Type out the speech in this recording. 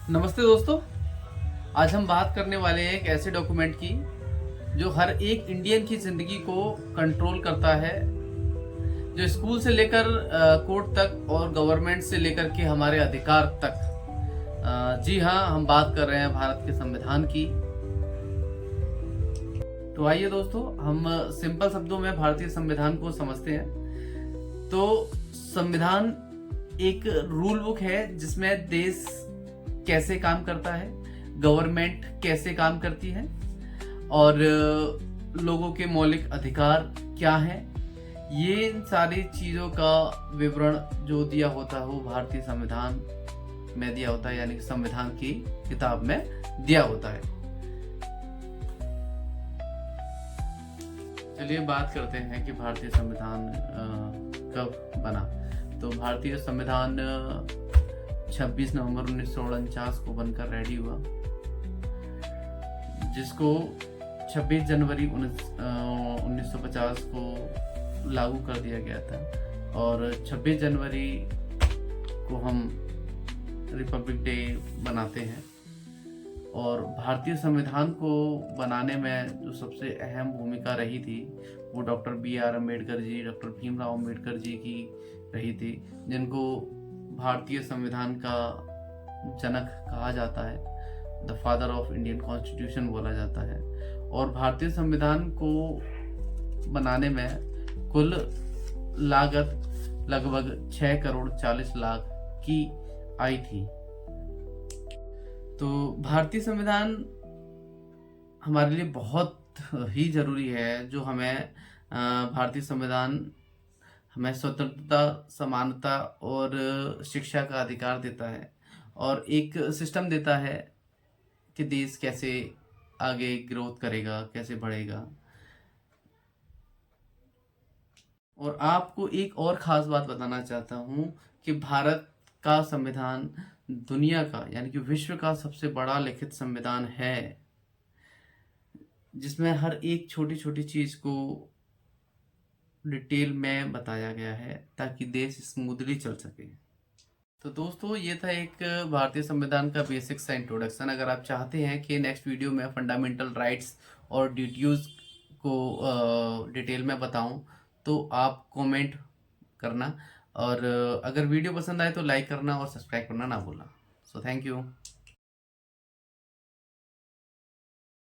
नमस्ते दोस्तों। आज हम बात करने वाले हैं एक ऐसे डॉक्यूमेंट की जो हर एक इंडियन की ज़िंदगी को कंट्रोल करता है, जो स्कूल से लेकर कोर्ट तक और गवर्नमेंट से लेकर के हमारे अधिकार तक। जी हाँ, हम बात कर रहे हैं भारत के संविधान की। तो आइए दोस्तों, हम सिंपल शब्दों में भारतीय संविधान को समझते हैं। तो संविधान एक रूल बुक है जिसमें देश कैसे काम करता है, गवर्नमेंट कैसे काम करती है और लोगों के मौलिक अधिकार क्या हैं, ये इन सारी चीज़ों का विवरण जो दिया होता है वो भारतीय संविधान में दिया होता है, यानी कि संविधान की किताब में दिया होता है। चलिए बात करते हैं कि भारतीय संविधान कब बना। तो भारतीय संविधान 26 नवंबर 1949 को बनकर रेडी हुआ, जिसको 26 जनवरी 1950 को लागू कर दिया गया था और 26 जनवरी को हम रिपब्लिक डे बनाते हैं। और भारतीय संविधान को बनाने में जो सबसे अहम भूमिका रही थी वो doctor B.R. Ambedkar ji, doctor Bhimrao Ambedkar ji की रही थी, जिनको भारतीय संविधान का जनक कहा जाता है, the father of Indian constitution बोला जाता है। और भारतीय संविधान को बनाने में कुल लागत लगभग 6 करोड़ 40 लाख की आई थी। तो भारतीय संविधान हमारे लिए बहुत ही ज़रूरी है, जो हमें भारतीय संविधान हमें स्वतंत्रता, समानता और शिक्षा का अधिकार देता है और एक सिस्टम देता है कि देश कैसे आगे ग्रोथ करेगा, कैसे बढ़ेगा। और आपको एक और ख़ास बात बताना चाहता हूँ कि भारत का संविधान दुनिया का यानी कि विश्व का सबसे बड़ा लिखित संविधान है, जिसमें हर एक छोटी छोटी चीज़ को डिटेल में बताया गया है ताकि देश स्मूथली चल सके। तो दोस्तों, ये था एक भारतीय संविधान का बेसिक सा इंट्रोडक्शन। अगर आप चाहते हैं कि नेक्स्ट वीडियो में फंडामेंटल राइट्स और ड्यूटीज़ को डिटेल में बताऊं, तो आप कमेंट करना और अगर वीडियो पसंद आए तो लाइक करना और सब्सक्राइब करना ना भूलना। So thank you.